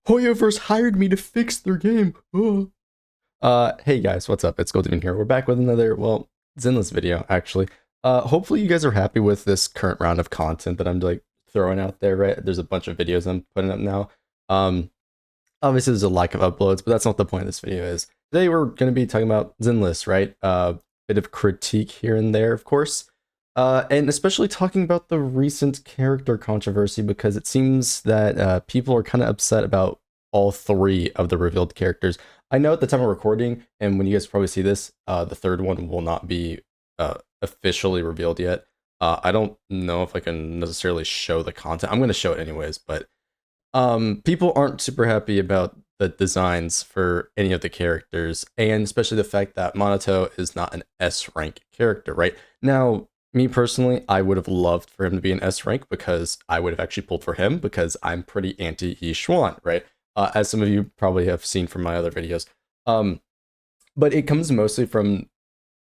Hoyoverse hired me to fix their game. Oh. Hey guys, what's up? It's Golden here. We're back with another, well, Zenless video, actually. Hopefully you guys are happy with this current round of content that I'm like throwing out there, right? There's a bunch of videos I'm putting up now. Um, Obviously there's a lack of uploads, but that's not the point of this video is. Today we're going to be talking about Zenless, right? Bit of critique here and there, of course. And especially talking about the recent character controversy because it seems that people are kind of upset about all three of the revealed characters. I know at the time of recording, and when you guys probably see this, the third one will not be officially revealed yet. I don't know if I can necessarily show the content. I'm going to show it anyways, but people aren't super happy about the designs for any of the characters, and especially the fact that Monato is not an S rank character, right? Now, me personally, I would have loved for him to be an S rank because I would have actually pulled for him because I'm pretty anti Yishuan, right? As some of you probably have seen from my other videos. Um, but it comes mostly from,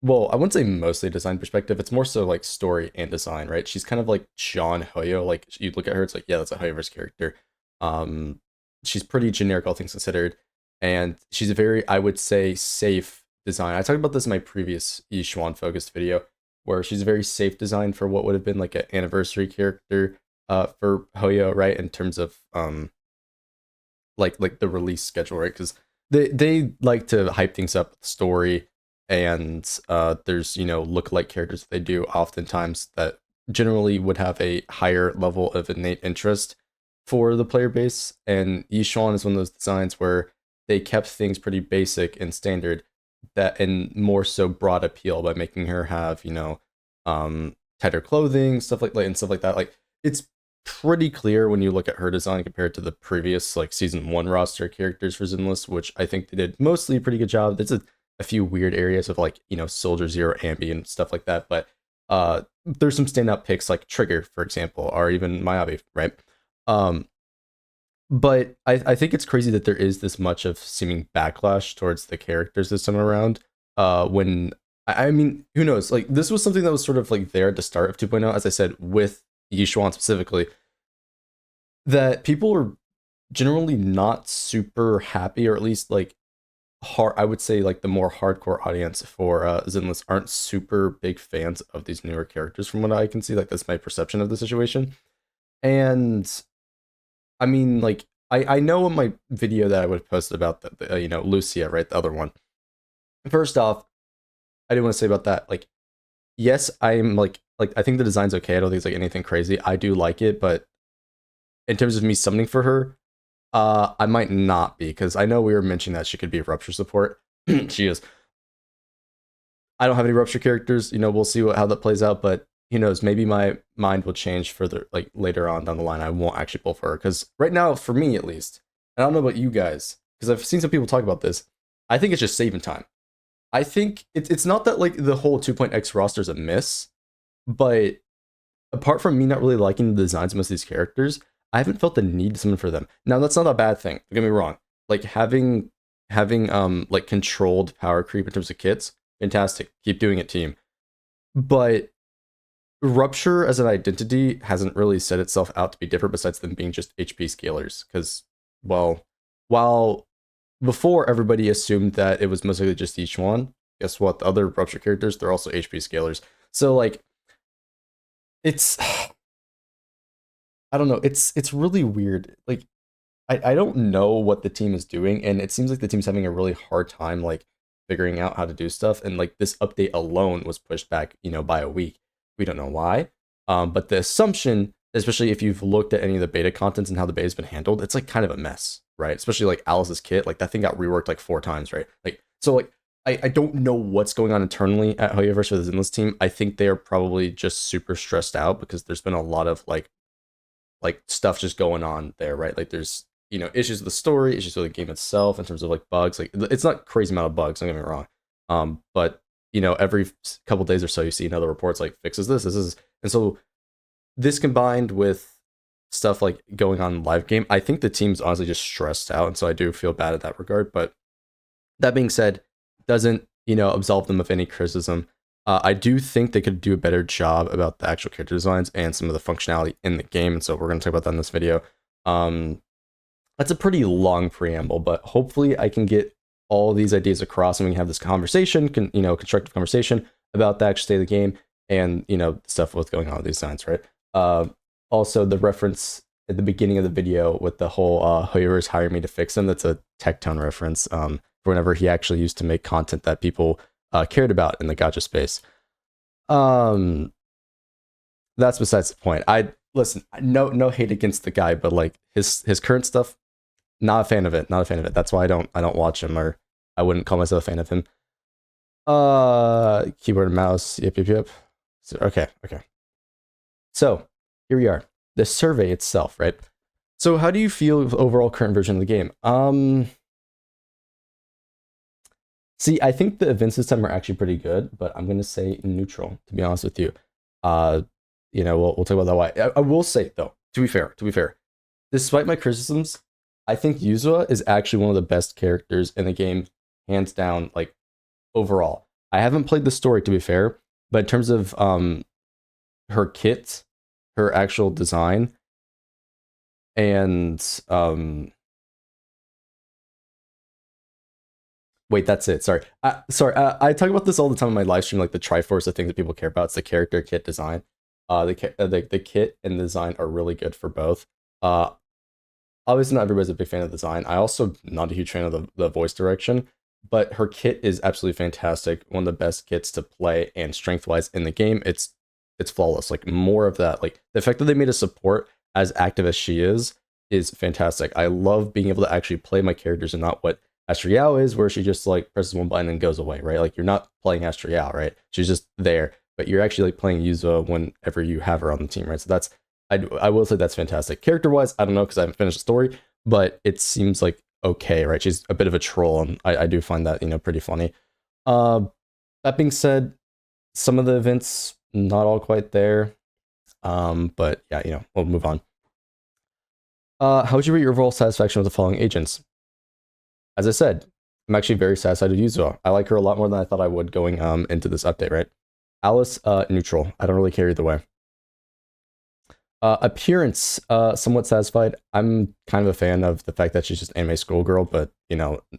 well, I wouldn't say mostly design perspective. It's more so like story and design, right? She's kind of like Jean Hoyo. Like you look at her, it's like, yeah, that's a Hoyoverse character. Um, she's pretty generic, all things considered, and she's a very, I would say, safe design. I talked about this in my previous Yishuan focused video, where she's a very safe design for what would have been like an anniversary character for Hoyo, right? In terms of like the release schedule, right? Because they like to hype things up with story, and there's look-alike characters that they do oftentimes that generally would have a higher level of innate interest for the player base. And Yishuan is one of those designs where they kept things pretty basic and standard, that and more so broad appeal by making her have tighter clothing, stuff like that, and stuff like that. Like it's pretty clear when you look at her design compared to the previous like season 1 roster characters for Zenless, which I think they did mostly a pretty good job. There's a few weird areas of like Soldier Zero Ambi and stuff like that, but there's some standout picks like Trigger, for example, or even Mayabi, right? Um, but I think it's crazy that there is this much of seeming backlash towards the characters this time around. When I mean, who knows? Like this was something that was sort of like there at the start of 2.0, as I said, with Yishuan specifically, that people are generally not super happy, or at least like hard. I would say like the more hardcore audience for Zenless aren't super big fans of these newer characters, from what I can see. Like that's my perception of the situation, and I mean, like, I know in my video that I would have posted about the Lucia, right, the other one. First off, I do want to say about that, like, yes, I'm like I think the design's okay. I don't think it's like anything crazy. I do like it, but in terms of me summoning for her, I might not be, because I know we were mentioning that she could be a rupture support. She is. I don't have any rupture characters. We'll see how that plays out, but who knows? Maybe my mind will change further, like later on down the line. I won't actually pull for her because right now, for me at least, and I don't know about you guys, because I've seen some people talk about this. I think it's just saving time. I think it's not that like the whole 2.x roster is a miss, but apart from me not really liking the designs of most of these characters, I haven't felt the need to summon for them. Now that's not a bad thing. Don't get me wrong. Like having like controlled power creep in terms of kits, fantastic. Keep doing it, team. But Rupture as an identity hasn't really set itself out to be different besides them being just HP scalers. Because, well, while before everybody assumed that it was mostly just each one, guess what? The other Rupture characters, they're also HP scalers. So, like, it's. I don't know. It's really weird. Like, I don't know what the team is doing, and it seems like the team's having a really hard time, like, figuring out how to do stuff. And, like, this update alone was pushed back, by a week. We don't know why. But the assumption, especially if you've looked at any of the beta contents and how the beta's been handled, it's like kind of a mess, right? Especially like Alice's kit, like that thing got reworked like 4 times, right? Like so, like I don't know what's going on internally at Hoyoverse for the Zenless team. I think they are probably just super stressed out because there's been a lot of like stuff just going on there, right? Like there's issues with the story, issues with the game itself in terms of like bugs. Like it's not crazy amount of bugs, don't get me wrong. But every couple days or so you see another reports like fixes this is, and so this combined with stuff like going on in live game, I think the team's honestly just stressed out, and so I do feel bad at that regard. But that being said, doesn't absolve them of any criticism. I do think they could do a better job about the actual character designs and some of the functionality in the game, and so we're going to talk about that in this video. Um, that's a pretty long preamble, but hopefully I can get all these ideas across and we can have this conversation, constructive conversation about the actual state of the game and, stuff what's going on with these signs, right? Also, the reference at the beginning of the video with the whole Hoyover's hired me to fix him, that's a Tectone reference for whenever he actually used to make content that people cared about in the gacha space. That's besides the point. Listen, no hate against the guy, but like his current stuff, not a fan of it. Not a fan of it. That's why I don't watch him, or I wouldn't call myself a fan of him. Keyboard and mouse. Yep. So, okay. So here we are. The survey itself, right? So how do you feel with overall current version of the game? See, I think the events this time are actually pretty good, but I'm gonna say neutral, to be honest with you. We'll talk about that why. I will say though, to be fair, despite my criticisms, I think Yuzua is actually one of the best characters in the game, hands down, like overall. I haven't played the story, to be fair, but in terms of her kit, her actual design, and wait, that's it. Sorry. I talk about this all the time in my live stream, like the Triforce of things that people care about. It's the character, kit, design. The kit and design are really good for both. Obviously, not everybody's a big fan of the design. I also not a huge fan of the voice direction, but her kit is absolutely fantastic. One of the best kits to play, and strength-wise in the game, it's flawless. Like more of that. Like the fact that they made a support as active as she is fantastic. I love being able to actually play my characters and not what Astro Yao is, where she just like presses one button and goes away, right? Like you're not playing Astro Yao, right? She's just there, but you're actually like playing Yuzua whenever you have her on the team, right? So that's, I will say that's fantastic. Character-wise, I don't know because I haven't finished the story, but it seems like okay, right? She's a bit of a troll, and I do find that, pretty funny. That being said, some of the events not all quite there. But yeah, we'll move on. How would you rate your overall satisfaction with the following agents? As I said, I'm actually very satisfied with Yuzua. I like her a lot more than I thought I would going into this update, right? Alice, neutral. I don't really care either way. Appearance, somewhat satisfied. I'm kind of a fan of the fact that she's just anime schoolgirl, but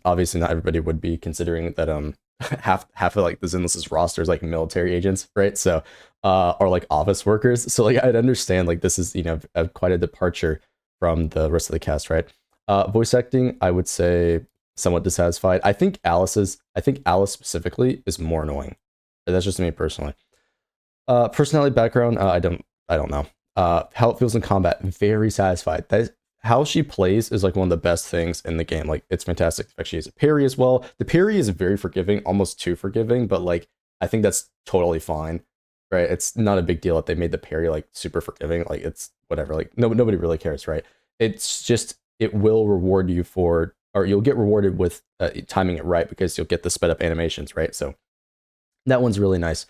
obviously not everybody would be, considering that half of like the Zenless's roster is like military agents, right? So or like office workers. So like I'd understand like this is quite a departure from the rest of the cast, right? Voice acting, I would say somewhat dissatisfied. I think Alice specifically is more annoying. That's just me personally. Personality background, I don't know. How it feels in combat, very satisfied. How she plays is like one of the best things in the game. Like it's fantastic. In fact, she has a parry as well. The parry is very forgiving, almost too forgiving, but like I think that's totally fine, right? It's not a big deal that they made the parry like super forgiving. Like it's whatever. Like nobody really cares, right? It's just it will reward you for, or you'll get rewarded with timing it right, because you'll get the sped up animations, right? So that one's really nice.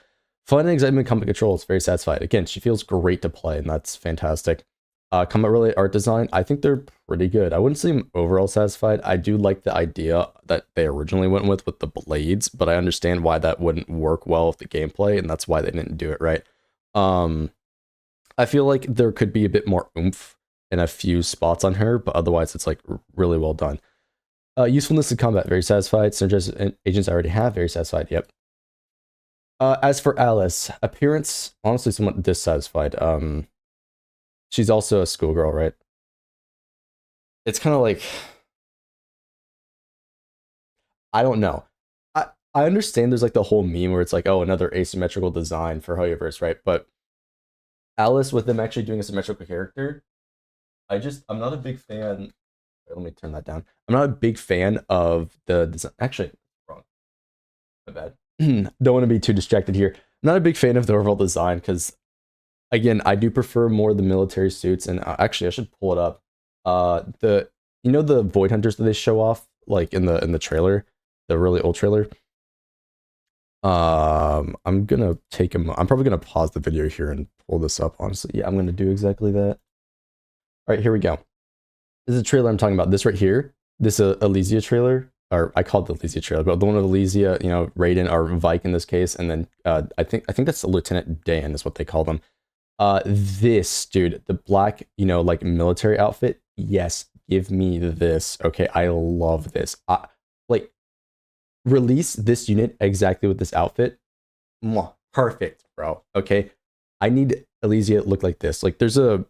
Fun and excitement combat control is very satisfied. Again, she feels great to play, and that's fantastic. Combat related art design, I think they're pretty good. I wouldn't say I'm overall satisfied. I do like the idea that they originally went with the blades, but I understand why that wouldn't work well with the gameplay, and that's why they didn't do it right. I feel like there could be a bit more oomph in a few spots on her, but otherwise it's like really well done. Usefulness in combat, very satisfied. Synergized agents I already have, very satisfied. Yep. As for Alice, appearance, honestly, somewhat dissatisfied. She's also a schoolgirl, right? It's kind of like, I don't know. I understand there's like the whole meme where it's like, oh, another asymmetrical design for Hoyoverse, right? But Alice, with them actually doing a symmetrical character, I'm not a big fan. Let me turn that down. I'm not a big fan of the design. Actually, wrong. My bad. Don't want to be too distracted here. I'm not a big fan of the overall design because, again, I do prefer more the military suits. And actually, I should pull it up. The Void Hunters that they show off like in the trailer, the really old trailer. I'm gonna take I'm probably gonna pause the video here and pull this up. Honestly, yeah, I'm gonna do exactly that. All right, here we go. This is a trailer I'm talking about. This right here. This Elysia trailer. Or I called the Elysia trailer, but the one of Elysia, Raiden or Vike in this case, and then I think that's Lieutenant Dan is what they call them. This dude, the black, like military outfit, yes, give me this. Okay, I love this. Like release this unit exactly with this outfit. Mwah, perfect, bro. Okay, I need Elysia to look like this. Like there's a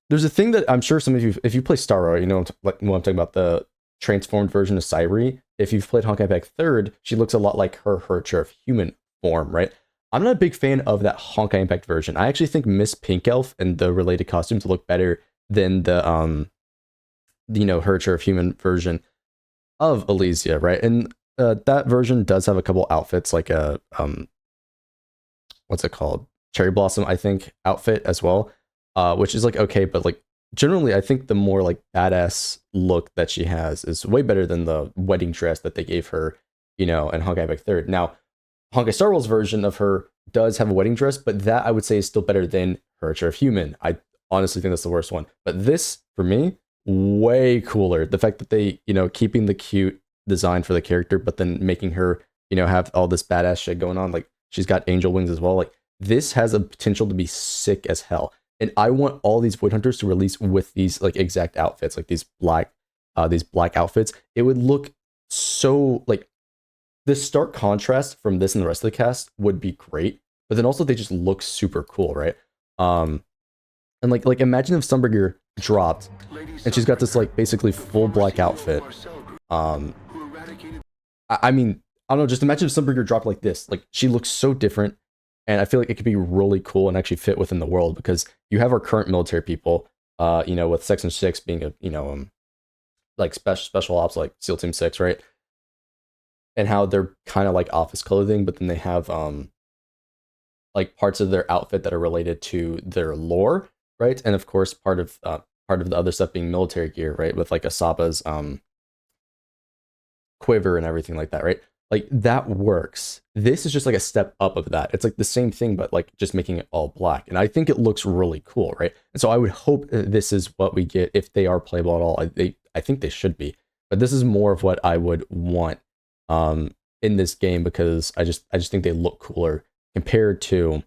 thing that I'm sure some of you, if you play Star Rail, you know what I'm talking about, the transformed version of Cyree. If you've played Honkai Impact 3rd, she looks a lot like her of human form, right? I'm not a big fan of that Honkai Impact version. I actually think Miss Pink Elf and the related costumes look better than the her of human version of Elysia, right? And that version does have a couple outfits, like a what's it called? Cherry Blossom, I think, outfit as well. Which is like okay, but like generally I think the more like badass look that she has is way better than the wedding dress that they gave her, in Honkai Impact 3rd. Now, Honkai Star Rail's version of her does have a wedding dress, but that I would say is still better than her of human. I honestly think that's the worst one. But this, for me, way cooler. The fact that they, keeping the cute design for the character, but then making her, have all this badass shit going on. Like she's got angel wings as well. Like this has a potential to be sick as hell. And I want all these Void Hunters to release with these like exact outfits, like these black outfits. It would look so like the stark contrast from this and the rest of the cast would be great. But then also they just look super cool, right? And like imagine if Sunbreaker dropped and she's got this like basically full black outfit. I mean, I don't know, just imagine if Sunbreaker dropped like this. Like she looks so different. And I feel like it could be really cool and actually fit within the world because you have our current military people, with Section 6 being a, like special ops like SEAL Team 6, right? And how they're kind of like office clothing, but then they have like parts of their outfit that are related to their lore, right? And of course, part of the other stuff being military gear, right? With like Asaba's quiver and everything like that, right? Like that works. This is just like a step up of that. It's like the same thing, but like just making it all black. And I think it looks really cool, right? And so I would hope that this is what we get if they are playable at all. I think they should be, but this is more of what I would want in this game because I just think they look cooler compared to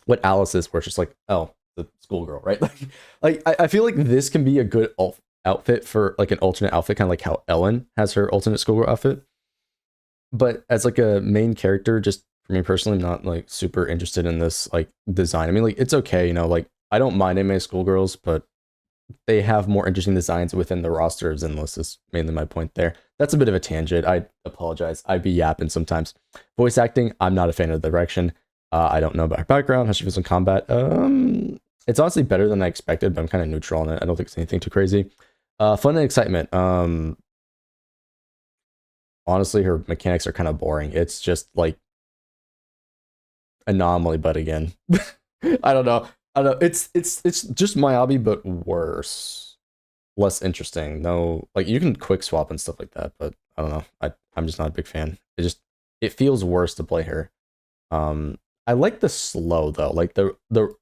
what Alice is, where it's just like, oh, the schoolgirl, right? Like I feel like this can be a good outfit for like an alternate outfit, kind of like how Ellen has her alternate schoolgirl outfit. But as like a main character, just for me personally, I'm not like super interested in this like design. I mean, like it's okay, like I don't mind anime schoolgirls, but they have more interesting designs within the rosters, and this is mainly my point there. That's a bit of a tangent. I apologize. I'd be yapping sometimes. Voice acting, I'm not a fan of the direction. I don't know about her background, how she feels in combat. It's honestly better than I expected, but I'm kind of neutral on it. I don't think it's anything too crazy. Fun and excitement. Honestly, her mechanics are kind of boring. It's just like anomaly, but again, I don't know. It's just Miyabi, but worse, less interesting. No, like you can quick swap and stuff like that, but I don't know. I'm just not a big fan. It feels worse to play her. I like the slow though. Like the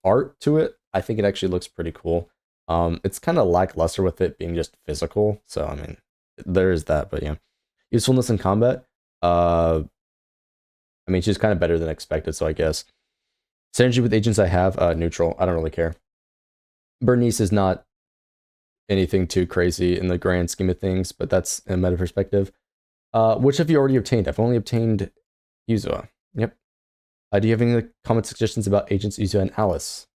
art to it, I think it actually looks pretty cool. It's kind of lackluster with it being just physical. So I mean, there is that, but yeah. Usefulness in combat. I mean, she's kind of better than expected, so I guess. Synergy with agents I have, neutral. I don't really care. Bernice is not anything too crazy in the grand scheme of things, but that's a meta perspective. Which have you already obtained? I've only obtained Yuzua. Yep. Do you have any like, comment suggestions about agents Yuzua and Alice?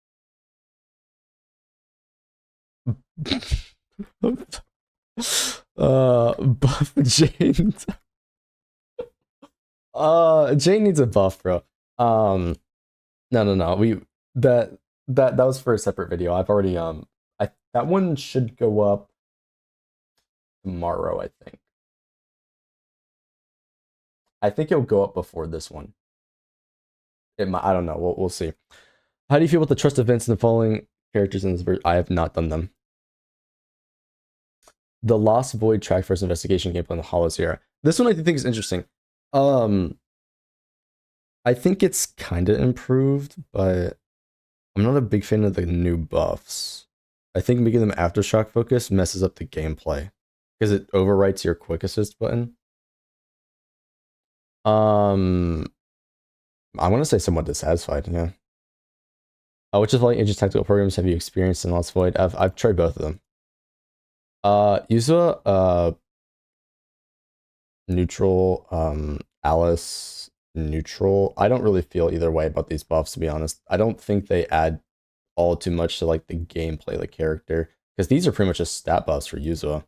Buff Jane. Jane needs a buff, bro. No. That was for a separate video. I've already that one should go up tomorrow, I think. I think it'll go up before this one. I don't know. We'll see. How do you feel about the trust events in the following characters in this version? I have not done them. The Lost Void track first investigation gameplay in the Hollows era. This one I think is interesting. I think it's kind of improved, but I'm not a big fan of the new buffs. I think making them aftershock focus messes up the gameplay because it overwrites your quick assist button. I want to say somewhat dissatisfied. Yeah. Which of like Aegis tactical programs have you experienced in Lost Void? I've tried both of them. Yuzua, neutral, Alice, neutral. I don't really feel either way about these buffs, to be honest. I don't think they add all too much to like the gameplay of the character, because these are pretty much just stat buffs for Yuzua.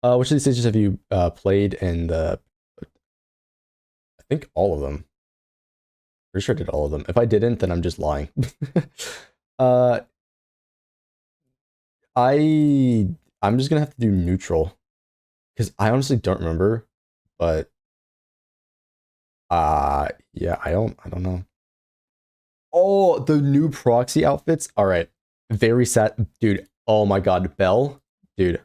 Which of these stages have you played in the? I think all of them. Pretty sure I did all of them. If I didn't, then I'm just lying. uh, I'm just gonna have to do neutral because I honestly don't remember, but yeah, I don't know. Oh, the new proxy outfits. All right, very sad, dude. Oh my god, Belle, dude.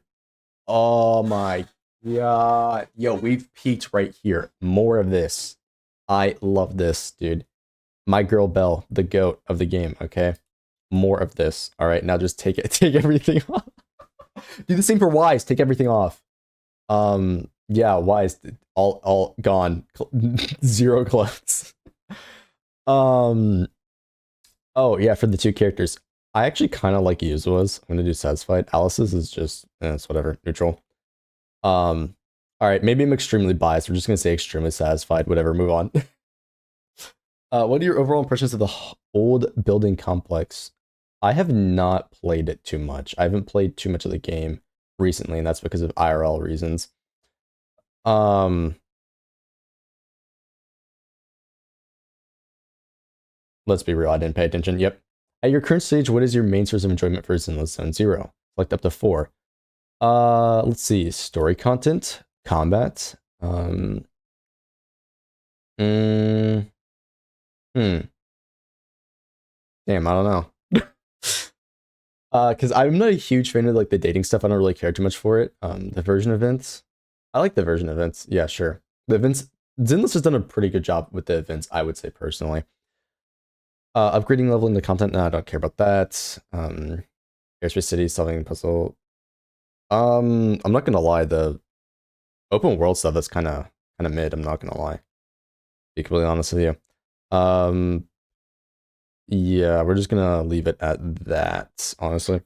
Oh my god, yo, we've peaked right here. More of this. I love this, dude. My girl Belle, the goat of the game. Okay, more of this. All right, now just take it, take everything off. Do the same for Wise. Take everything off. Yeah, Wise, all gone. Zero clothes. Um. Oh yeah, for the two characters, I actually kind of like Yuzua's. I'm gonna do satisfied. Alice's is just it's whatever, neutral. All right, maybe I'm extremely biased. We're just gonna say extremely satisfied. Whatever, move on. What are your overall impressions of the old building complex? I have not played it too much. I haven't played too much of the game recently, and that's because of IRL reasons. Um, let's be real. I didn't pay attention. Yep. At your current stage, what is your main source of enjoyment for Zenless Zone Zero? Select up to 4. Let's see. Story content, combat. Mm, hmm. Damn, I don't know. Because I'm not a huge fan of like the dating stuff. I don't really care too much for it. The version events. I like the version events. Yeah, sure. The events. Zenless has done a pretty good job with the events, I would say personally. Upgrading leveling the content. No, I don't care about that. Airspace City, solving puzzle. I'm not gonna lie, the open world stuff is kind of mid. I'm not gonna lie. Be completely honest with you. Yeah, we're just gonna leave it at that. Honestly,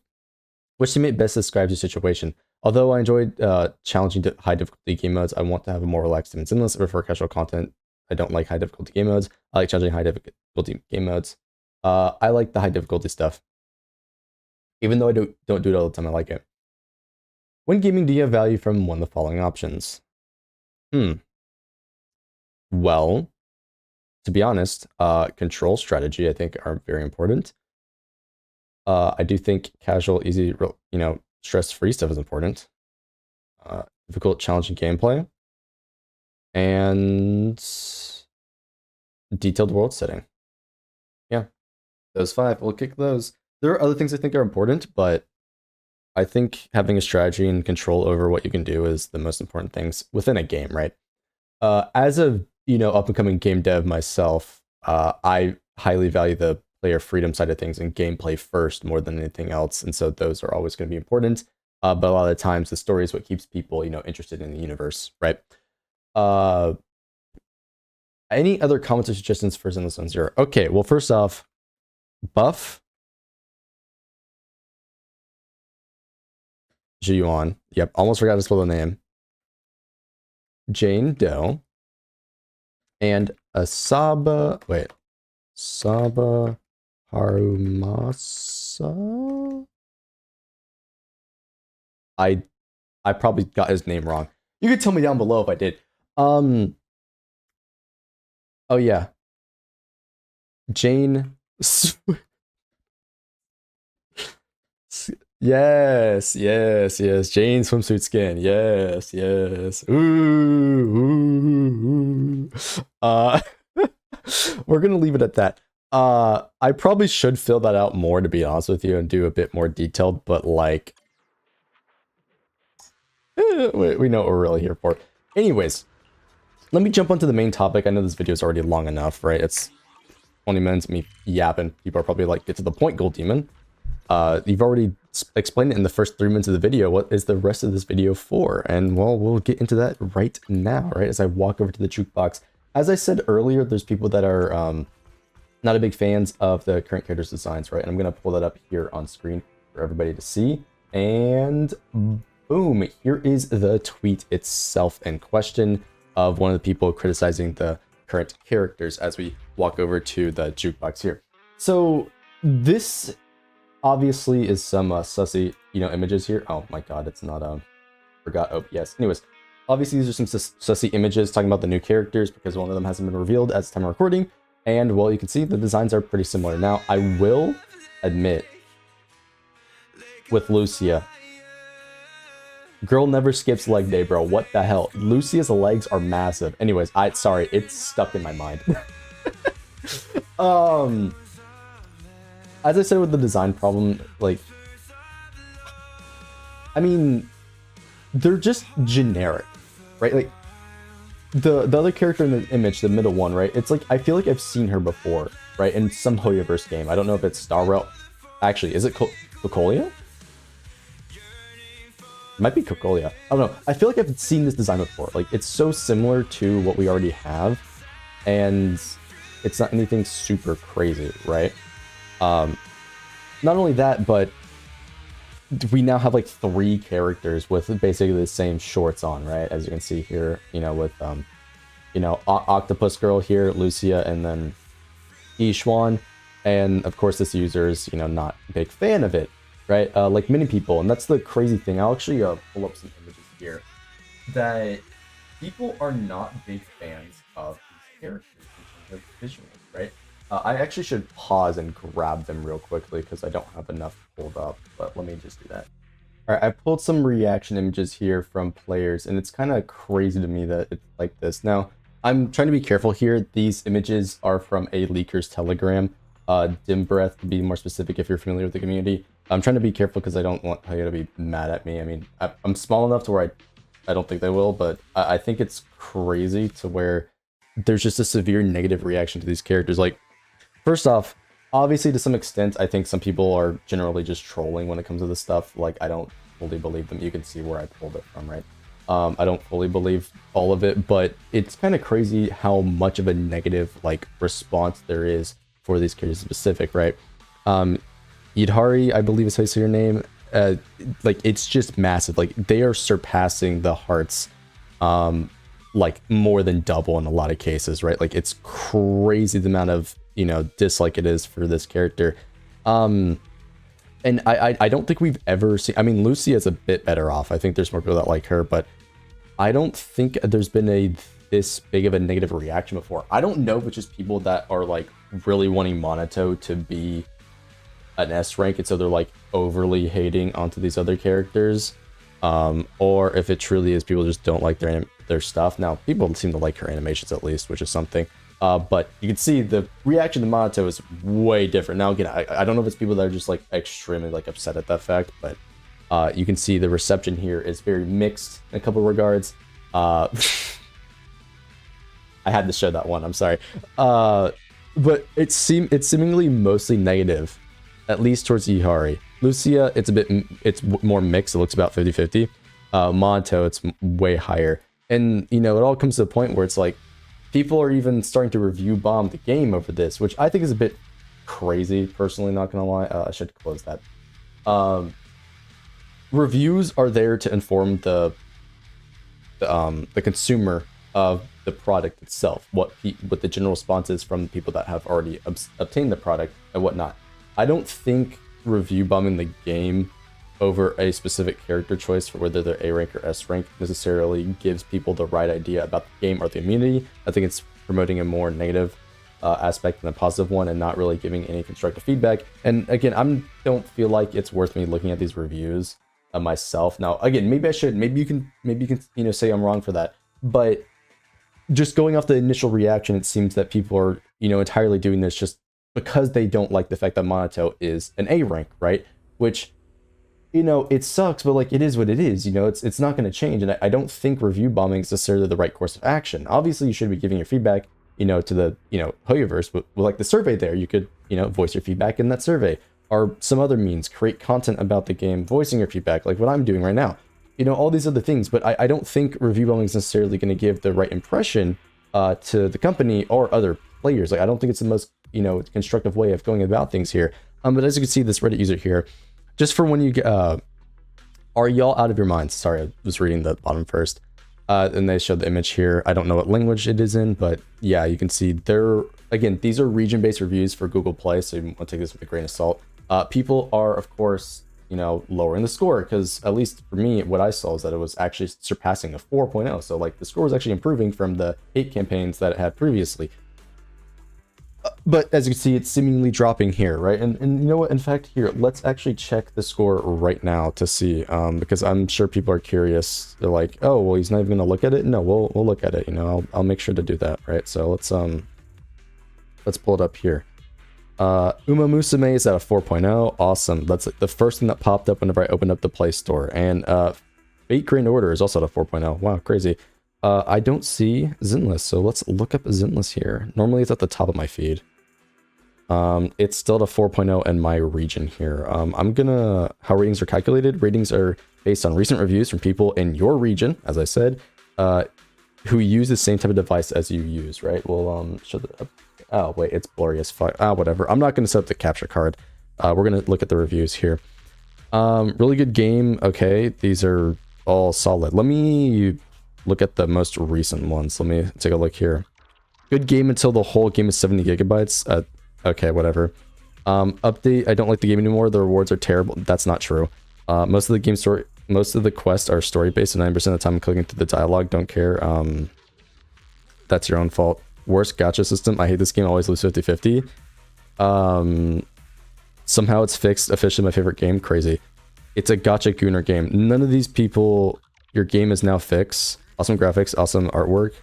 which teammate best describes your situation? Although I enjoyed challenging high difficulty game modes, I want to have a more relaxed and endless. I prefer casual content. I don't like high difficulty game modes. I like challenging high difficulty game modes. I like the high difficulty stuff. Even though I don't do it all the time, I like it. When gaming, do you have value from one of the following options? Well, to be honest, control strategy I think are very important. I do think casual, easy, stress-free stuff is important. Difficult, challenging gameplay, and detailed world setting. Yeah, those 5. We'll kick those. There are other things I think are important, but I think having a strategy and control over what you can do is the most important things within a game, right? As a up and coming game dev myself, I highly value the player freedom side of things and gameplay first more than anything else, and so those are always going to be important. But a lot of the times, the story is what keeps people interested in the universe, right? Any other comments or suggestions for Zenless Zone Zero? Okay, well, first off, Buff Jiyuan. Yep, almost forgot to spell the name. Jane Doe and Asaba. Wait, Saba Harumasa. I probably got his name wrong. You could tell me down below if I did. Oh yeah, Jane. Yes, yes, yes. Jane swimsuit skin. Yes, yes. Ooh, ooh, ooh. We're gonna leave it at that. I probably should fill that out more to be honest with you and do a bit more detailed, but like, we know what we're really here for. Anyways, let me jump onto the main topic. I know this video is already long enough, right? It's 20 minutes of me yapping. People are probably like, get to the point, Gold Demon. You've already explained it in the first 3 minutes of the video. What is the rest of this video for? And well, we'll get into that right now, right? As I walk over to the jukebox. As I said earlier, there's people that are not a big fans of the current characters' designs, right? And I'm gonna pull that up here on screen for everybody to see. And boom, here is the tweet itself in question of one of the people criticizing the current characters as we walk over to the jukebox here. So this obviously is some sussy, images here. Oh my god, it's not, forgot, oh yes. Anyways, obviously these are some sussy images talking about the new characters because one of them hasn't been revealed as time of recording. And well, you can see the designs are pretty similar. Now, I will admit, with Lucia, girl never skips leg day, bro. What the hell? Lucia's legs are massive. Anyways, sorry, it's stuck in my mind. As I said with the design problem, like, I mean, they're just generic, right? Like, the other character in the image, the middle one, right? It's like, I feel like I've seen her before, right? In some Hoyoverse game. I don't know if it's Star Rail. Actually, is it Cocolia? It might be Cocolia. I don't know. I feel like I've seen this design before. Like, it's so similar to what we already have, and it's not anything super crazy, right? Not only that, but we now have like 3 characters with basically the same shorts on, right? As you can see here, with Octopus Girl here, Lucia, and then Ishwan. And of course this user is, not a big fan of it, right? Like many people, and that's the crazy thing. I'll actually pull up some images here that people are not big fans of these characters in terms of visuals, right? I actually should pause and grab them real quickly because I don't have enough pulled up, but let me just do that. All right, I pulled some reaction images here from players, and it's kind of crazy to me that it's like this. Now, I'm trying to be careful here. These images are from a leaker's telegram, Dim Breath to be more specific if you're familiar with the community. I'm trying to be careful because I don't want Hoyo to be mad at me. I mean, I'm small enough to where I don't think they will, but I think it's crazy to where there's just a severe negative reaction to these characters. Like, first off, obviously to some extent, I think some people are generally just trolling when it comes to this stuff. Like, I don't fully believe them. You can see where I pulled it from, right? I don't fully believe all of it, but it's kind of crazy how much of a negative, like, response there is for these characters specific, right? Yidhari, I believe is how you say your name. Like, it's just massive. Like, they are surpassing the hearts, like, more than double in a lot of cases, right? Like, it's crazy the amount of, dislike it is for this character. And I don't think we've ever seen, I mean, Lucy is a bit better off. I think there's more people that like her, but I don't think there's been this big of a negative reaction before. I don't know if it's just people that are like really wanting Monato to be an S rank, and so they're like overly hating onto these other characters, or if it truly is people just don't like their stuff. Now, people seem to like her animations at least, which is something. But you can see the reaction to Monato is way different. Now, again, I don't know if it's people that are just like extremely like upset at that fact, but you can see the reception here is very mixed in a couple of regards. I had to show that one, I'm sorry. But it's seemingly mostly negative, at least towards Ihari. Lucia, it's more mixed. It looks about 50-50. Monato, it's way higher. And, it all comes to the point where it's like, people are even starting to review bomb the game over this, which I think is a bit crazy, personally, not gonna lie. I should close that. Reviews are there to inform the consumer of the product itself, what the general response is from people that have already obtained the product and whatnot. I don't think review bombing the game over a specific character choice for whether they're A rank or S rank necessarily gives people the right idea about the game or the community. I think it's promoting a more negative aspect than a positive one, and not really giving any constructive feedback. And again, I don't feel like it's worth me looking at these reviews myself. Now, again, maybe I should. Maybe you can say I'm wrong for that. But just going off the initial reaction, it seems that people are entirely doing this just because they don't like the fact that Monato is an A rank, right? Which, it sucks, but like, it is what it is. It's not going to change. And I don't think review bombing is necessarily the right course of action. Obviously, you should be giving your feedback, to the, Hoyoverse, but like the survey there, you could, voice your feedback in that survey, or some other means, create content about the game, voicing your feedback, like what I'm doing right now. All these other things, but I don't think review bombing is necessarily going to give the right impression to the company or other players. Like, I don't think it's the most, constructive way of going about things here. But as you can see, this Reddit user here, just for when you Are y'all out of your minds? Sorry, I was reading the bottom first. And they showed the image here. I don't know what language it is in, but yeah, you can see they're, again, these are region-based reviews for Google Play, so you want to take this with a grain of salt. People are, of course, you know, lowering the score, because at least for me, what I saw is that it was actually surpassing a 4.0. So like the score was actually improving from the hate campaigns that it had previously. But as you can see, it's seemingly dropping here, right? And you know what? In fact, here, let's actually check the score right now to see, because I'm sure people are curious. They're like, oh, well, he's not even going to look at it. No, we'll look at it. You know, I'll make sure to do that, right? So let's pull it up here. Uma Musume is at a 4.0. Awesome. That's the first thing that popped up whenever I opened up the Play Store. And Fate Grand Order is also at a 4.0. Wow, crazy. I don't see Zenless, so let's look up Zenless here. Normally it's at the top of my feed. It's still at a 4.0 in my region here. I'm gonna, how ratings are calculated. Ratings are based on recent reviews from people in your region, as I said, who use the same type of device as you use, right? We'll show the, oh wait, it's blurry as fuck. Whatever. I'm not gonna set up the capture card. We're gonna look at the reviews here. Really good game. Okay, these are all solid. Let me look at the most recent ones. Let me take a look here. Good game until the whole game is 70 gigabytes. Okay, whatever. Update, I don't like the game anymore. The rewards are terrible. That's not true. Most of the quests are story based, and 90% of the time I'm clicking through the dialogue. Don't care. That's your own fault. Worst gacha system. I hate this game. I always lose 50-50. Somehow it's fixed. Officially my favorite game. Crazy. It's a gacha gooner game. None of these people, your game is now fixed. Awesome graphics, awesome artwork.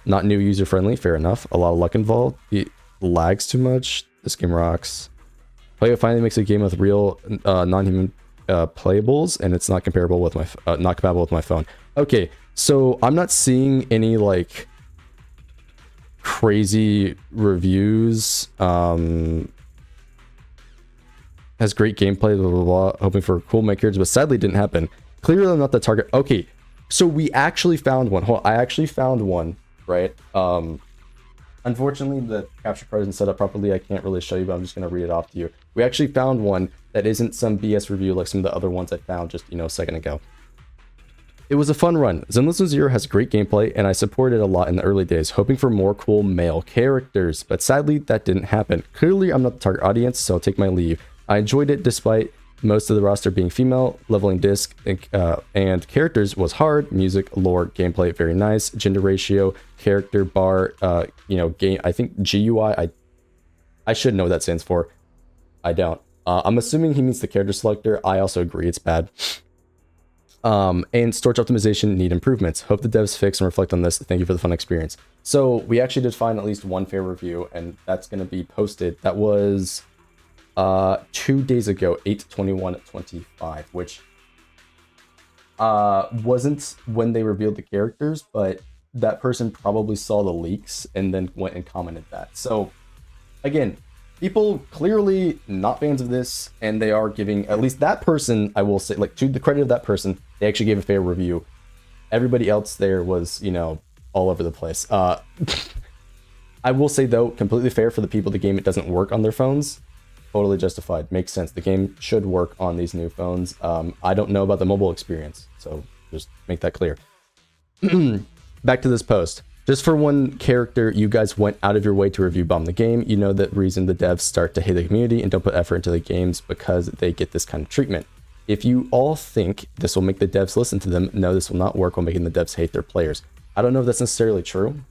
Not new user friendly, fair enough. A lot of luck involved. It lags too much. This game rocks. Play finally makes a game with real non-human playables, and it's not comparable with my not compatible with my phone. Okay, so I'm not seeing any like crazy reviews. Has great gameplay, blah blah blah. Hoping for cool makers, but sadly didn't happen. Clearly I'm not the target. Okay. So we actually found one. Hold on, I actually found one, right? Unfortunately, the capture card isn't set up properly. I can't really show you, but I'm just going to read it off to you. We actually found one that isn't some BS review like some of the other ones I found just, you know, a second ago. It was a fun run. Zenless Zero has great gameplay, and I supported it a lot in the early days, hoping for more cool male characters. But sadly, that didn't happen. Clearly, I'm not the target audience, so I'll take my leave. I enjoyed it despite most of the roster being female. Leveling disc and characters was hard. Music, lore, gameplay very nice. Gender ratio, character bar, you know, game. I think GUI. I should know what that stands for. I don't. I'm assuming he means the character selector. I also agree it's bad. And storage optimization need improvements. Hope the devs fix and reflect on this. Thank you for the fun experience. So we actually did find at least one fair review, and that's going to be posted. That was 2 days ago, 8/21/25, which wasn't when they revealed the characters, but that person probably saw the leaks and then went and commented that. So again, people clearly not fans of this, and they are giving, at least that person, I will say, like, to the credit of that person, they actually gave a fair review. Everybody else there was, you know, all over the place. I will say though, completely fair for the people the game, it doesn't work on their phones. Totally justified. Makes sense. The game should work on these new phones. I don't know about the mobile experience, so just make that clear. Back to this post. Just for one character, you guys went out of your way to review bomb the game. You know that reason the devs start to hate the community and don't put effort into the games because they get this kind of treatment. If you all think this will make the devs listen to them, no, this will not work while making the devs hate their players. I don't know if that's necessarily true.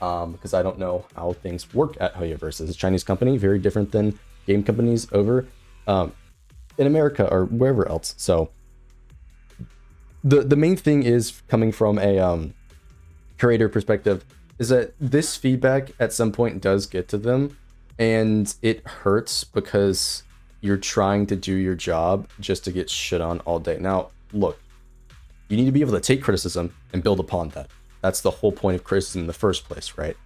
Because I don't know how things work at Hoyoverse. It's a Chinese company, very different than game companies over in America or wherever else. So the main thing is, coming from a creator perspective, is that this feedback at some point does get to them, and it hurts because you're trying to do your job just to get shit on all day. Now, look, you need to be able to take criticism and build upon that. That's the whole point of criticism in the first place, right?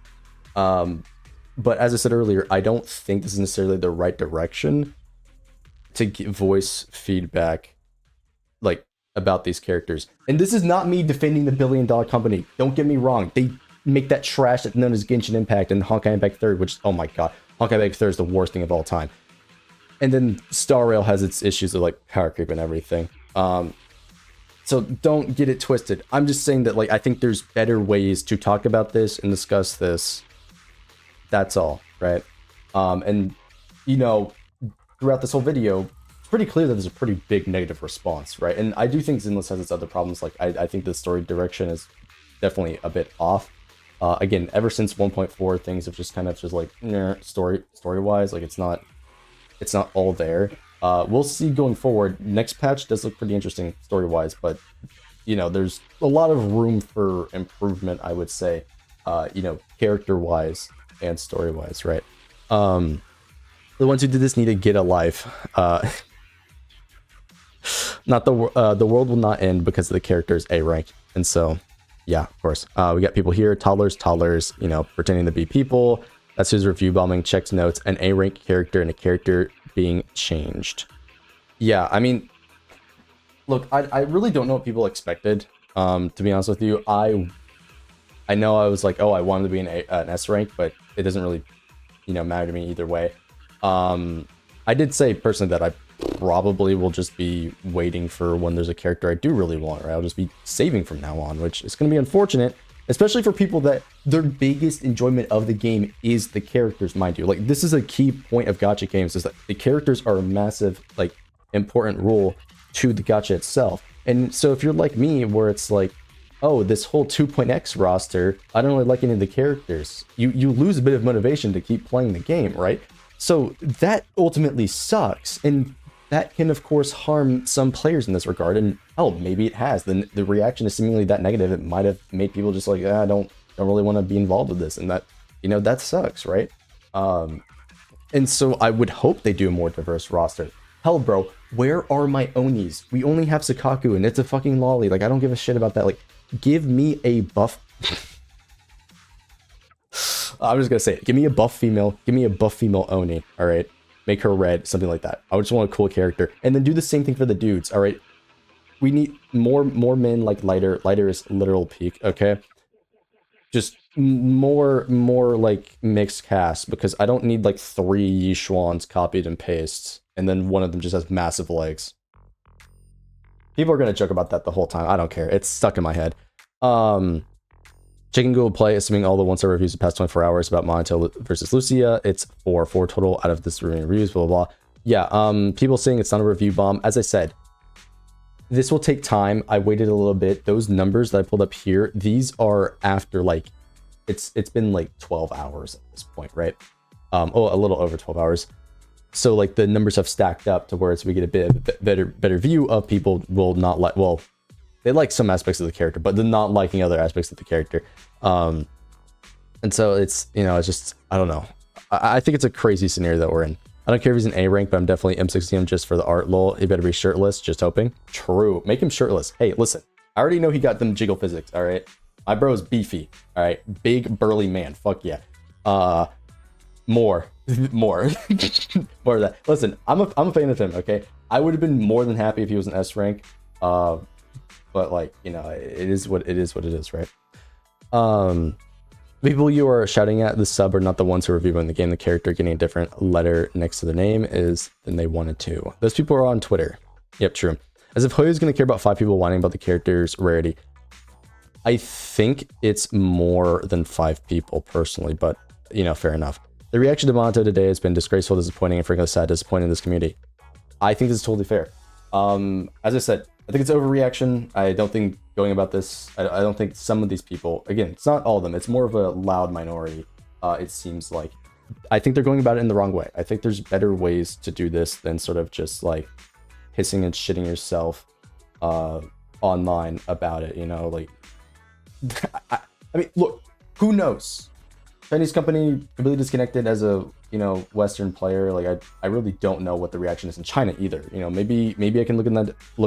But as I said earlier, I don't think this is necessarily the right direction to voice feedback, like, about these characters. And this is not me defending the billion-dollar company. Don't get me wrong. They make that trash that's known as Genshin Impact and Honkai Impact 3rd, which, oh my god, Honkai Impact 3rd is the worst thing of all time. And then Star Rail has its issues of, like, power creep and everything. So don't get it twisted. I'm just saying that, like, I think there's better ways to talk about this and discuss this. That's all, right? And, you know, throughout this whole video, it's pretty clear that there's a pretty big negative response, right? And I do think Zinless has its other problems. Like, I think the story direction is definitely a bit off. Again, ever since 1.4, things have just kind of just like, story-wise, like, it's not all there. We'll see going forward. Next patch does look pretty interesting story-wise, but, you know, there's a lot of room for improvement, I would say, you know, character-wise and story-wise, right? The ones who did this need to get a life. Not the world will not end because the character is A rank, and so, yeah, of course. We got people here, toddlers, you know, pretending to be people. That's who's review bombing, checks notes, an A rank character and a character being changed. Yeah, I mean, look, I really don't know what people expected. To be honest with you, I know I was like, oh, I wanted to be an S rank, but it doesn't really, you know, matter to me either way. I did say personally that I probably will just be waiting for when there's a character I do really want, right? I'll just be saving from now on, which is going to be unfortunate, especially for people that their biggest enjoyment of the game is the characters, mind you. Like, this is a key point of gacha games, is that the characters are a massive, like, important role to the gacha itself. And so if you're like me, where it's like, oh, this whole 2.x roster, I don't really like any of the characters, you lose a bit of motivation to keep playing the game, right? So that ultimately sucks, and that can, of course, harm some players in this regard, and hell, maybe it has. The reaction is seemingly that negative, it might have made people just like, I don't really want to be involved with this, and that, you know, that sucks, right? And so I would hope they do a more diverse roster. Hell, bro, where are my Onis? We only have Sakaku, and it's a fucking lolly. Like, I don't give a shit about that. Like, give me a buff... I'm just gonna say it. Give me a buff female. Give me a buff female Oni. All right, make her red, something like that. I just want a cool character, and then do the same thing for the dudes. All right, we need more men like Lighter. Lighter is literal peak. Okay, just more like mixed cast, because I don't need like 3 Yishuans copied and pasted, and then one of them just has massive legs. People are gonna joke about that the whole time. I don't care. It's stuck in my head. Chicken Google Play, assuming all the one-star reviews the past 24 hours about Monato versus Lucia, it's 4 total out of this reviews, blah, blah, blah. Yeah, people saying it's not a review bomb. As I said, this will take time. I waited a little bit. Those numbers that I pulled up here, these are after, like, it's been like 12 hours at this point, right? Oh, a little over 12 hours. So, like, the numbers have stacked up to where we get a bit better view of people will not like, well, they like some aspects of the character, but they're not liking other aspects of the character. And so it's, you know, it's just, I don't know. I think it's a crazy scenario that we're in. I don't care if he's an A rank, but I'm definitely M60 him just for the art. Lol, he better be shirtless, just hoping. True, make him shirtless. Hey, listen, I already know he got them jiggle physics, all right? My bro's beefy, all right? Big, burly man, fuck yeah. More more of that. Listen, I'm a fan of him, okay? I would have been more than happy if he was an S rank. But, like, you know, it is what it is, right? People you are shouting at, the sub, are not the ones who are reviewing the game. The character getting a different letter next to their name is than they wanted to. Those people are on Twitter. Yep, true. As if Hoyo's going to care about 5 people whining about the character's rarity. I think it's more than 5 people, personally, but, you know, fair enough. The reaction to Monato today has been disgraceful, disappointing, and frankly sad, disappointing in this community. I think this is totally fair. As I said, I think it's overreaction. I don't think going about this, I don't think some of these people, again, it's not all of them, it's more of a loud minority, it seems like. I think they're going about it in the wrong way. I think there's better ways to do this than sort of just like pissing and shitting yourself online about it, you know, like, I mean, look, who knows? Chinese company completely disconnected as a, you know, Western player. Like, I really don't know what the reaction is in China either. You know, maybe I can look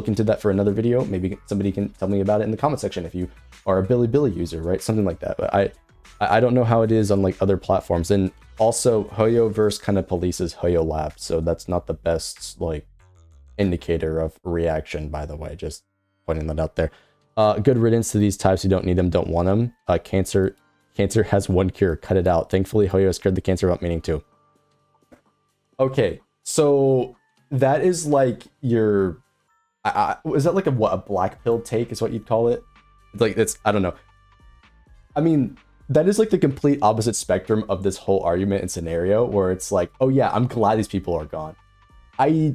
into that for another video. Maybe somebody can tell me about it in the comment section if you are a Bilibili user, right? Something like that. But I don't know how it is on like other platforms. And also, Hoyoverse kind of polices Hoyo Lab, so that's not the best like indicator of reaction, by the way. Just pointing that out there. Good riddance to these types who don't need them, don't want them. Cancer has one cure. Cut it out. Thankfully, Hoyo scared the cancer without meaning to. Okay, so that is like your is that like a black pill take is what you'd call it? Like it's I don't know. I mean, that is like the complete opposite spectrum of this whole argument and scenario where it's like, oh yeah, I'm glad these people are gone. I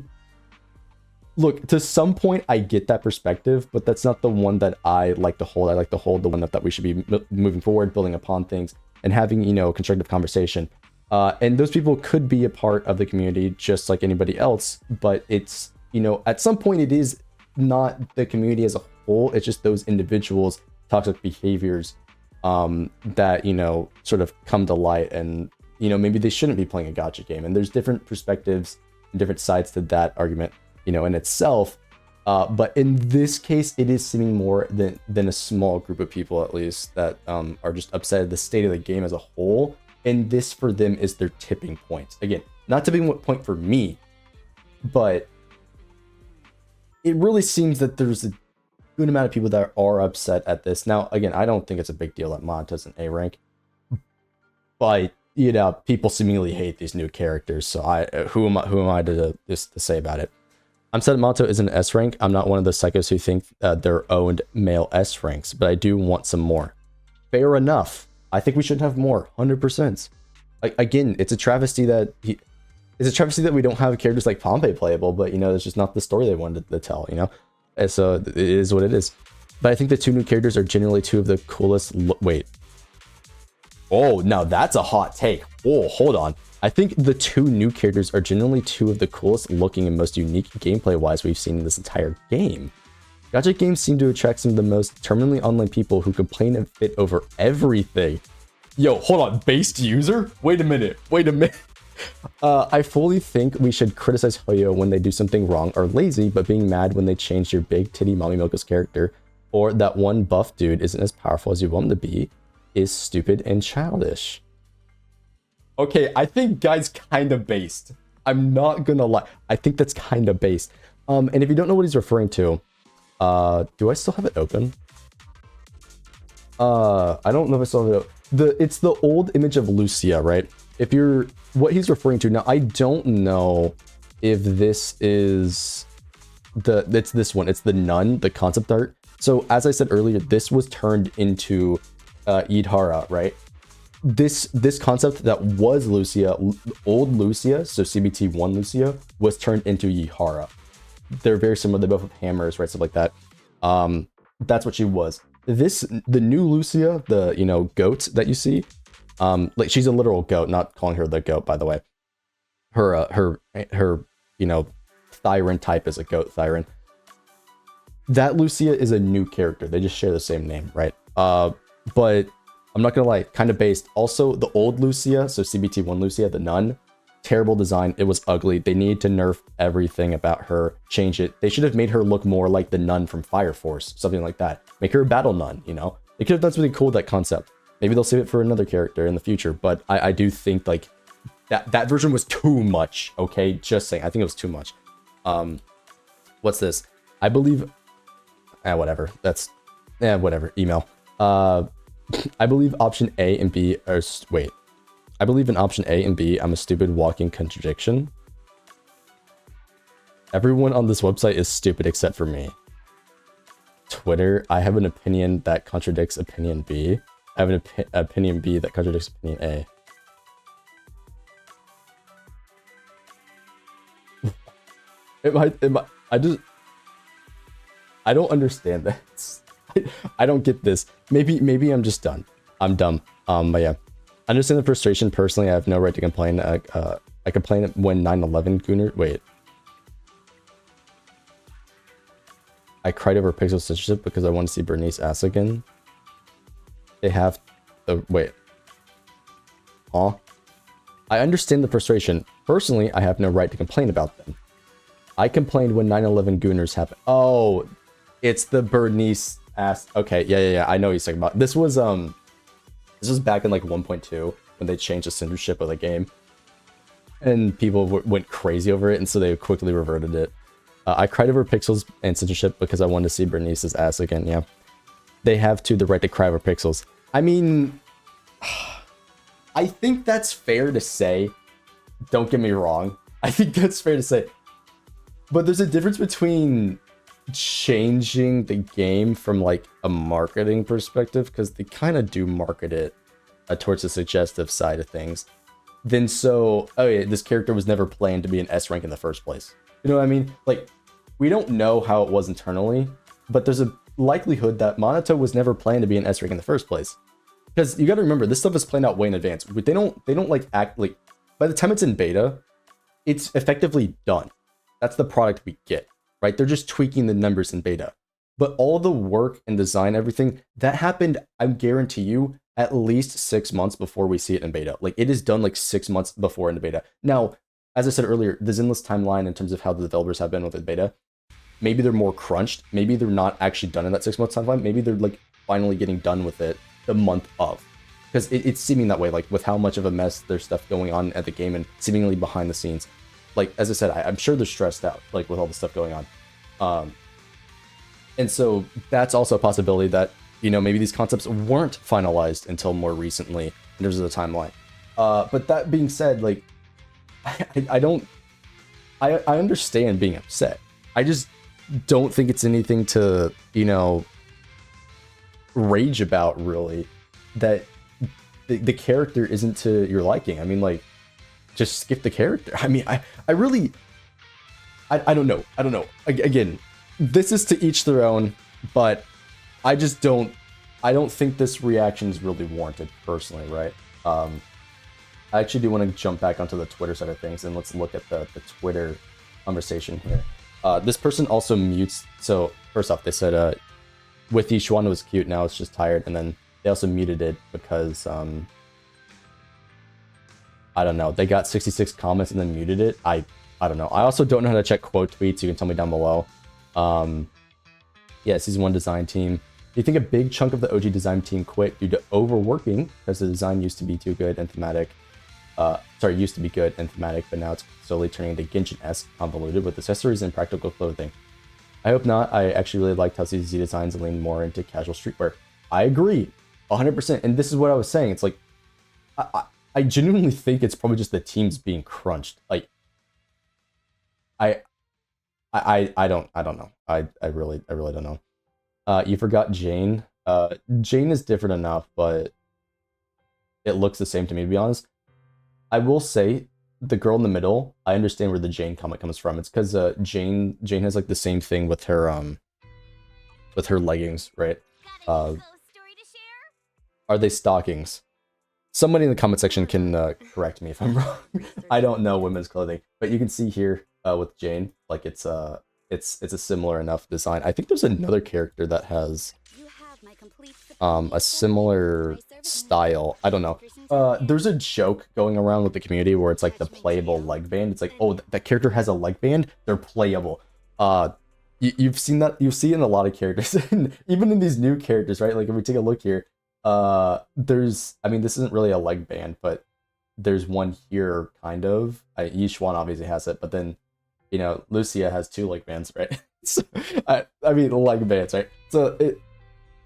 look, to some point I get that perspective, but that's not the one that I like to hold. I like to hold the one that we should be moving forward, building upon things, and having, you know, constructive conversation. And those people could be a part of the community just like anybody else, but it's, you know, at some point it is not the community as a whole, it's just those individuals' toxic behaviors that, you know, sort of come to light, and, you know, maybe they shouldn't be playing a gacha game. And there's different perspectives and different sides to that argument, you know, in itself. But in this case, it is seeming more than a small group of people, at least, that are just upset at the state of the game as a whole. And this for them is their tipping point. Again, not tipping point for me, but it really seems that there's a good amount of people that are upset at this. Now, again, I don't think it's a big deal that Monta's an A rank, but, you know, people seemingly hate these new characters. So who am I to say about it? I'm sad Monto is an S rank. I'm not one of the psychos who think they're owned male S ranks, but I do want some more. Fair enough. I think we should have more, 100%. Again, it's a travesty that we don't have characters like Pompey playable, but, you know, it's just not the story they wanted to tell, you know? And so it is what it is. But I think the two new characters are generally two of the coolest. Wait. Oh, now that's a hot take. Oh, hold on. I think the two new characters are generally two of the coolest looking and most unique gameplay-wise we've seen in this entire game. Gacha games seem to attract some of the most terminally online people who complain and fit over everything. Yo, hold on, based user? Wait a minute. I fully think we should criticize Hoyo when they do something wrong or lazy, but being mad when they change your big titty Mommy Mocha's character, or that one buff dude isn't as powerful as you want him to be, is stupid and childish. Okay, I think guy's kind of based. I'm not gonna lie. I think that's kind of based. And if you don't know what he's referring to, do I still have it open? I don't know if I still have it open. It's the old image of Lucia, right? If you're what he's referring to now, I don't know if this is it's this one. It's the nun, the concept art. So as I said earlier, this was turned into Idhara, right? This concept that was Lucia, old Lucia, so CBT1 Lucia, was turned into Yihara. They're very similar. They both have hammers, right? Stuff like that. That's what she was. The new Lucia, the, you know, goat that you see, like, she's a literal goat, not calling her the goat, by the way. Her you know, Thyron type is a goat Thyron. That Lucia is a new character. They just share the same name, right? But I'm not gonna lie, kind of based. Also, the old Lucia, so CBT1 Lucia, the nun, terrible design. It was ugly. They need to nerf everything about her, change it. They should have made her look more like the nun from Fire Force, something like that. Make her a battle nun, you know? They could have done something cool with that concept. Maybe they'll save it for another character in the future, but I do think, like, that version was too much, okay? Just saying, I think it was too much. What's this? I believe... whatever. That's... whatever. Email. I believe option A and B are... Wait. I believe in option A and B, I'm a stupid walking contradiction. Everyone on this website is stupid except for me. Twitter, I have an opinion that contradicts opinion B. I have an opinion B that contradicts opinion A. I don't understand that. I don't get this. Maybe I'm just done. I'm dumb. But yeah. I understand the frustration. Personally, I have no right to complain. I complain when 9/11 Gooner. Wait. I cried over Pixel censorship because I want to see Bernice ass again. They have the wait. Huh? I understand the frustration. Personally, I have no right to complain about them. I complained when 9/11 Gooners happened. Oh, it's the Bernice ass. Okay, yeah. I know what he's talking about. This was back in like 1.2 when they changed the censorship of the game, and people went crazy over it, and so they quickly reverted it. I cried over pixels and censorship because I wanted to see Bernice's ass again. Yeah, they have the right to cry over pixels. I mean, I think that's fair to say. Don't get me wrong. I think that's fair to say. But there's a difference between changing the game from like a marketing perspective, because they kind of do market it towards the suggestive side of things, then so, oh yeah, this character was never planned to be an S rank in the first place. You know what I mean? Like, we don't know how it was internally, but there's a likelihood that Monato was never planned to be an S rank in the first place. Because you got to remember, this stuff is planned out way in advance. They don't like act like, by the time it's in beta, it's effectively done. That's the product we get, right? They're just tweaking the numbers in beta. But all the work and design, everything, that happened, I guarantee you, at least 6 months before we see it in beta. Like, it is done like 6 months before in the beta. Now, as I said earlier, the Zenless timeline in terms of how the developers have been with the beta, maybe they're more crunched. Maybe they're not actually done in that 6 month timeline. Maybe they're like finally getting done with it the month of. Because it's seeming that way, like with how much of a mess there's stuff going on at the game and seemingly behind the scenes. Like, as I said, I'm sure they're stressed out, like with all the stuff going on. And so that's also a possibility that, you know, maybe these concepts weren't finalized until more recently in terms of the timeline. But that being said, like, I understand being upset. I just don't think it's anything to, you know, rage about, really, that the character isn't to your liking. I mean, like, just skip the character. I mean, I really, I don't know. Again, this is to each their own, but I don't think this reaction is really warranted, personally, right? I actually do want to jump back onto the Twitter side of things, and let's look at the Twitter conversation here. This person also mutes, so first off, they said, with Yishuan it was cute, now it's just tired, and then they also muted it because, I don't know, they got 66 comments and then muted it. I don't know. I also don't know how to check quote tweets, you can tell me down below. Yeah, Season 1 design team. Do you think a big chunk of the OG design team quit due to overworking because the design used to be too good and thematic? Used to be good and thematic, but now it's slowly turning into Genshin-esque, convoluted with accessories and practical clothing. I hope not. I actually really liked how ZZZ designs lean more into casual streetwear. I agree, 100%. And this is what I was saying. It's like, I genuinely think it's probably just the teams being crunched. Like, I don't know. I really don't know. You forgot Jane. Jane is different enough, but it looks the same to me, to be honest. I will say, the girl in the middle, I understand where the Jane comment comes from. It's because Jane has like the same thing with her leggings, right? Are they stockings? Somebody in the comment section can correct me if I'm wrong. I don't know women's clothing, but you can see here with Jane, like it's a similar enough design. I think there's another character that has a similar style. I don't know. There's a joke going around with the community where it's like the playable leg band. It's like, oh, that character has a leg band, they're playable. You've seen that. You see in a lot of characters, and even in these new characters, right? Like if we take a look here, there's, I mean, this isn't really a leg band, but there's one here, kind of. Yishuan obviously has it, but then, you know, Lucia has 2 leg bands, right? So, I mean, leg bands, right? So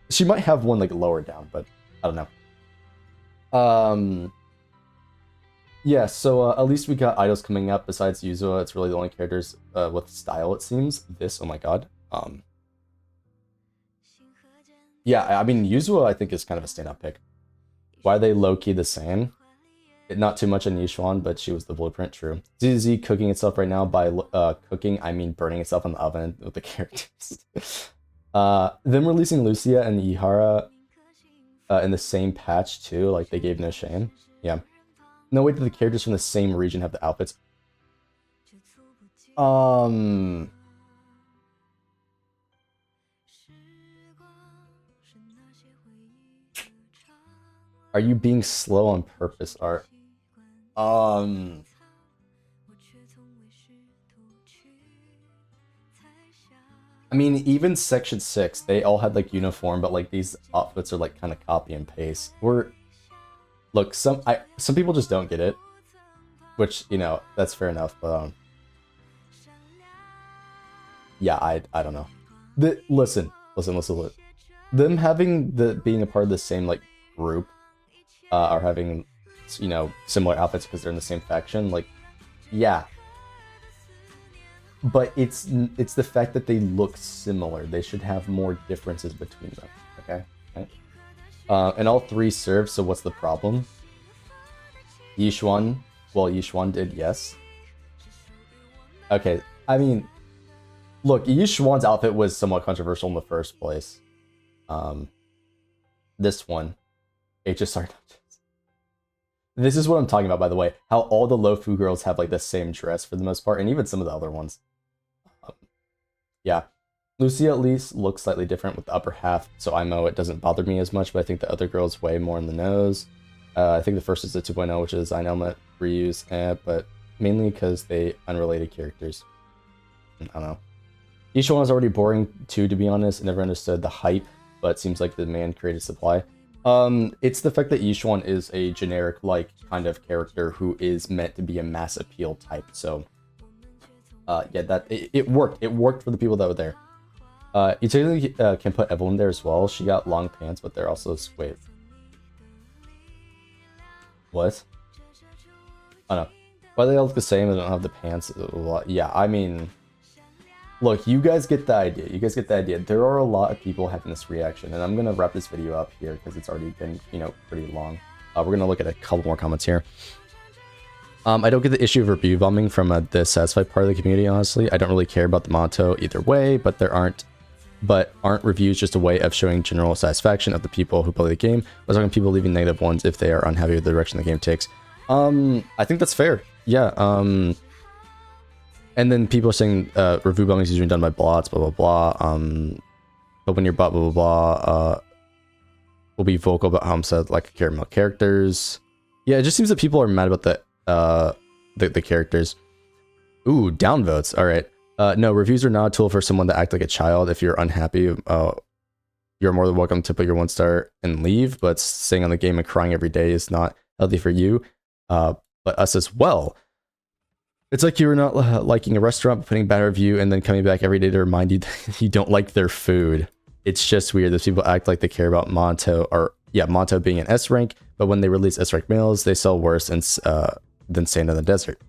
she might have one like lower down, but I don't know. Yeah, so at least we got idols coming up besides Yuzua. It's really the only characters with style, it seems. This, oh my god. Yeah, I mean, Yuzua I think is kind of a standout pick. Why are they low-key the same? Not too much on Yishuan, but she was the blueprint, true. ZZZ cooking itself right now. By cooking, I mean burning itself in the oven with the characters. Them releasing Lucia and Ihara in the same patch too, like they gave no shame. Yeah. No way that the characters from the same region have the outfits. Are you being slow on purpose, Art? I mean, even Section 6, they all had like uniform, but like these outfits are like kind of copy and paste. Look, some people just don't get it, which, you know, that's fair enough, but yeah, I don't know. Listen. Them having being a part of the same like group, or having, you know, similar outfits because they're in the same faction, like, yeah. but it's the fact that they look similar. They should have more differences between them. Okay, right? And all three serve. So what's the problem? Yishuan. Well, Yishuan did, yes. Okay, I mean, look, Yishuan's outfit was somewhat controversial in the first place. This one, HSR. This is what I'm talking about, by the way. How all the Lofu girls have like the same dress for the most part, and even some of the other ones. Yeah, Lucia at least looks slightly different with the upper half, so IMO it doesn't bother me as much. But I think the other girls way more in the nose. I think the first is the 2.0, which is design element reuse, but mainly because they unrelated characters. I don't know. Each one was already boring too, to be honest. I never understood the hype, but it seems like the demand created supply. It's the fact that Yishuan is a generic, like, kind of character who is meant to be a mass appeal type, so... yeah, that it worked. It worked for the people that were there. You technically can put Evelyn there as well. She got long pants, but they're also... Wait. What? Oh, no. Why they all look the same and don't have the pants? Yeah, I mean... Look, you guys get the idea. You guys get the idea. There are a lot of people having this reaction, and I'm going to wrap this video up here because it's already been, you know, pretty long. We're going to look at a couple more comments here. I don't get the issue of review bombing from the satisfied part of the community, honestly. I don't really care about the motto either way, but aren't reviews just a way of showing general satisfaction of the people who play the game? I was talking people leaving negative ones if they are unhappy with the direction the game takes. I think that's fair. Yeah, and then people are saying review bombing is usually done by bots, blah blah blah. But when your bot blah blah blah will be vocal about how I'm said like care about characters. Yeah, it just seems that people are mad about the characters. Ooh, downvotes. All right. No, reviews are not a tool for someone to act like a child. If you're unhappy, you're more than welcome to put your 1-star and leave. But staying on the game and crying every day is not healthy for you, but us as well. It's like you're not liking a restaurant, but putting a bad review and then coming back every day to remind you that you don't like their food. It's just weird. Those people act like they care about Monto, or yeah, Monto being an S rank, but when they release S rank males, they sell worse than Sand in the Desert.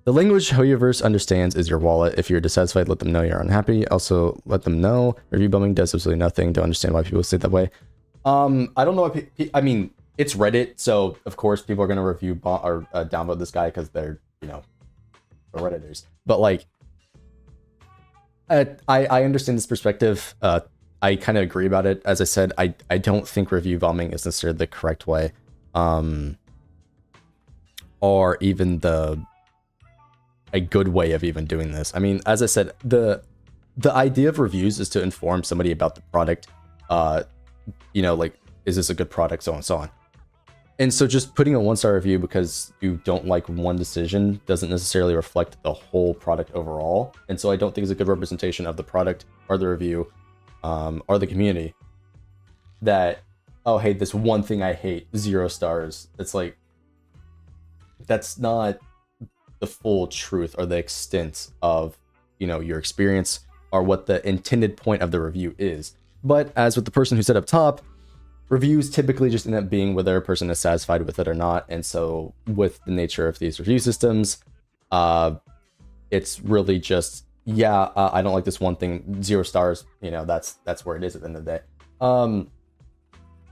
The language Hoyoverse understands is your wallet. If you're dissatisfied, let them know you're unhappy. Also, let them know review bombing does absolutely nothing. Don't understand why people say it that way. I don't know why. I mean, it's Reddit, so of course people are gonna review or downvote this guy because they're, you know, Redditors. But like, I understand this perspective. I kind of agree about it. As I said, I don't think review bombing is necessarily the correct way, or even a good way of even doing this. I mean, as I said, the idea of reviews is to inform somebody about the product. You know, like, is this a good product, so on and so on. And so just putting a 1-star review because you don't like one decision doesn't necessarily reflect the whole product overall. And so I don't think it's a good representation of the product or the review, or the community, that, oh, hey, this one thing I hate, 0 stars. It's like, that's not the full truth or the extent of, you know, your experience or what the intended point of the review is. But as with the person who said up top, reviews typically just end up being whether a person is satisfied with it or not. And so with the nature of these review systems, it's really just, yeah, I don't like this one thing, 0 stars, you know, that's where it is at the end of the day.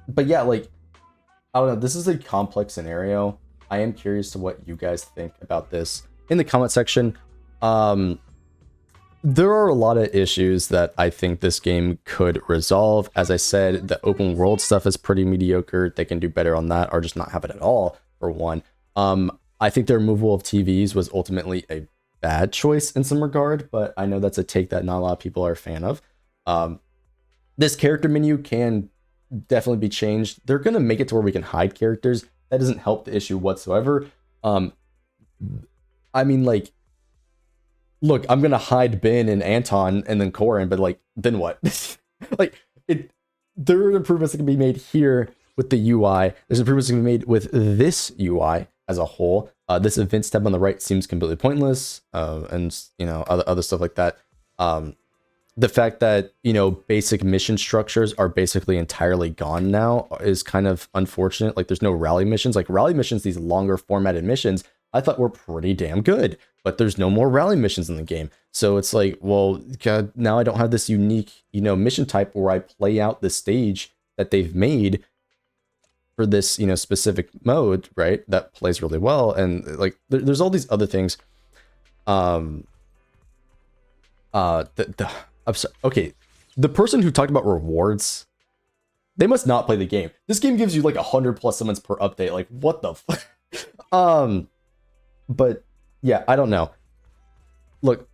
But yeah, like, I don't know, this is a complex scenario. I am curious to what you guys think about this in the comment section. There are a lot of issues that I think this game could resolve. As I said, the open world stuff is pretty mediocre. They can do better on that, or just not have it at all, for one. I think the removal of TVs was ultimately a bad choice in some regard, but I know that's a take that not a lot of people are a fan of. This character menu can definitely be changed. They're going to make it to where we can hide characters. That doesn't help the issue whatsoever. I mean, like, look, I'm gonna hide Ben and Anton and then Corin, but like, then what? Like, there are improvements that can be made here with the UI. There's improvements that can be made with this UI as a whole. This events tab on the right seems completely pointless, and you know, other stuff like that. The fact that, you know, basic mission structures are basically entirely gone now is kind of unfortunate. Like, there's no rally missions. Like, rally missions, these longer formatted missions, I thought were pretty damn good, but there's no more rally missions in the game. So it's like, well, God, now I don't have this unique, mission type where I play out the stage that they've made for this, specific mode, right? That plays really well. And like, there's all these other things. I'm sorry. Okay. The person who talked about rewards, they must not play the game. This game gives you like 100 plus summons per update. Like, what the fuck? But yeah, I don't know. Look,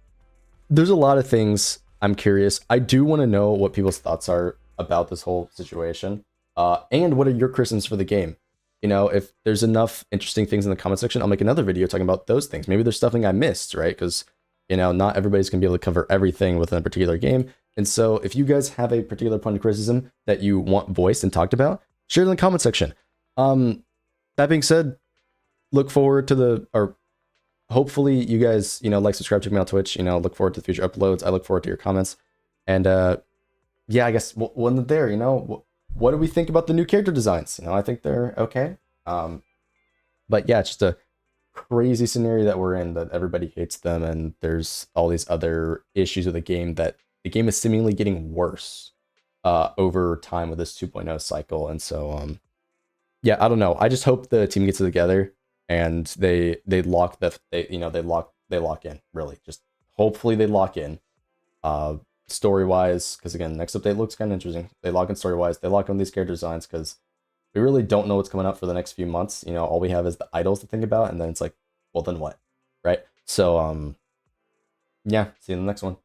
there's a lot of things I'm curious. I do want to know what people's thoughts are about this whole situation. And what are your criticisms for the game? If there's enough interesting things in the comment section, I'll make another video talking about those things. Maybe there's something I missed, right? Because, not everybody's gonna be able to cover everything within a particular game. And so if you guys have a particular point of criticism that you want voiced and talked about, share it in the comment section. That being said, look forward to hopefully you guys, like, subscribe, check me out on Twitch, look forward to future uploads. I look forward to your comments. And yeah, I guess when they're there, what do we think about the new character designs? I think they're okay. But yeah, it's just a crazy scenario that we're in, that everybody hates them, and there's all these other issues with the game, that the game is seemingly getting worse over time with this 2.0 cycle. And so yeah, I don't know. I just hope the team gets it together and they lock they lock in, really. Just hopefully they lock in story wise, because again, next update looks kind of interesting. They lock in story wise, they lock in these character designs, because we really don't know what's coming up for the next few months. All we have is the idols to think about, and then it's like, well, then what, right? So yeah, see you in the next one.